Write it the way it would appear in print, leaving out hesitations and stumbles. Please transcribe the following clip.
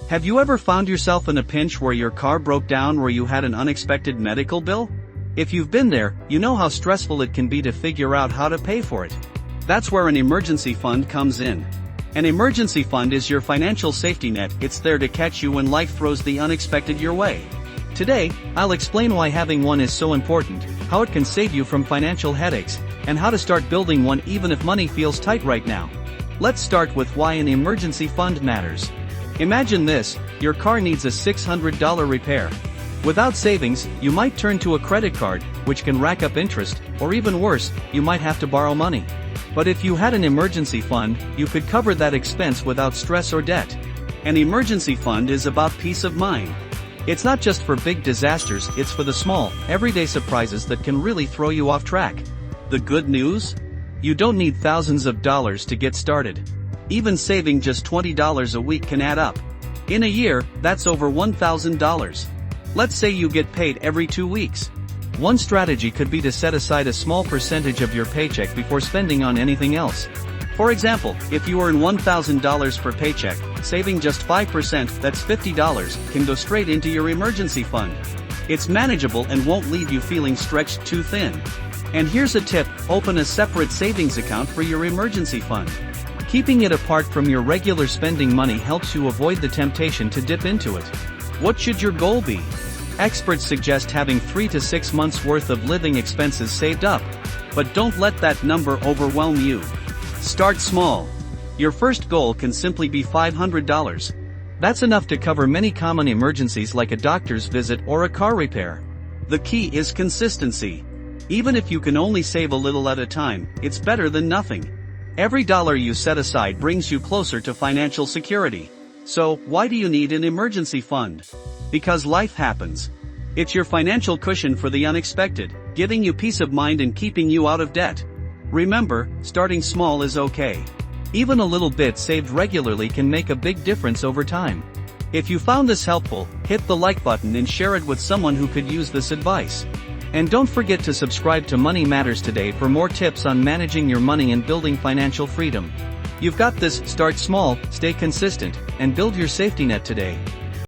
Have you ever found yourself in a pinch where your car broke down or you had an unexpected medical bill? If you've been there, you know how stressful it can be to figure out how to pay for it. That's where an emergency fund comes in. An emergency fund is your financial safety net. It's there to catch you when life throws the unexpected your way. Today, I'll explain why having one is so important, how it can save you from financial headaches, and how to start building one even if money feels tight right now. Let's start with why an emergency fund matters. Imagine this, your car needs a $600 repair. Without savings, you might turn to a credit card, which can rack up interest, or even worse, you might have to borrow money. But if you had an emergency fund, you could cover that expense without stress or debt. An emergency fund is about peace of mind. It's not just for big disasters, it's for the small, everyday surprises that can really throw you off track. The good news? You don't need thousands of dollars to get started. Even saving just $20 a week can add up. In a year, that's over $1,000. Let's say you get paid every 2 weeks. One strategy could be to set aside a small percentage of your paycheck before spending on anything else. For example, if you earn $1,000 per paycheck, saving just 5%, that's $50, can go straight into your emergency fund. It's manageable and won't leave you feeling stretched too thin. And here's a tip, open a separate savings account for your emergency fund. Keeping it apart from your regular spending money helps you avoid the temptation to dip into it. What should your goal be? Experts suggest having 3 to 6 months worth of living expenses saved up. But don't let that number overwhelm you. Start small. Your first goal can simply be $500. That's enough to cover many common emergencies like a doctor's visit or a car repair. The key is consistency. Even if you can only save a little at a time, it's better than nothing. Every dollar you set aside brings you closer to financial security. So, why do you need an emergency fund? Because life happens. It's your financial cushion for the unexpected, giving you peace of mind and keeping you out of debt. Remember, starting small is okay. Even a little bit saved regularly can make a big difference over time. If you found this helpful, hit the like button and share it with someone who could use this advice. And don't forget to subscribe to Money Matters Today for more tips on managing your money and building financial freedom. You've got this. Start small, stay consistent, and build your safety net today.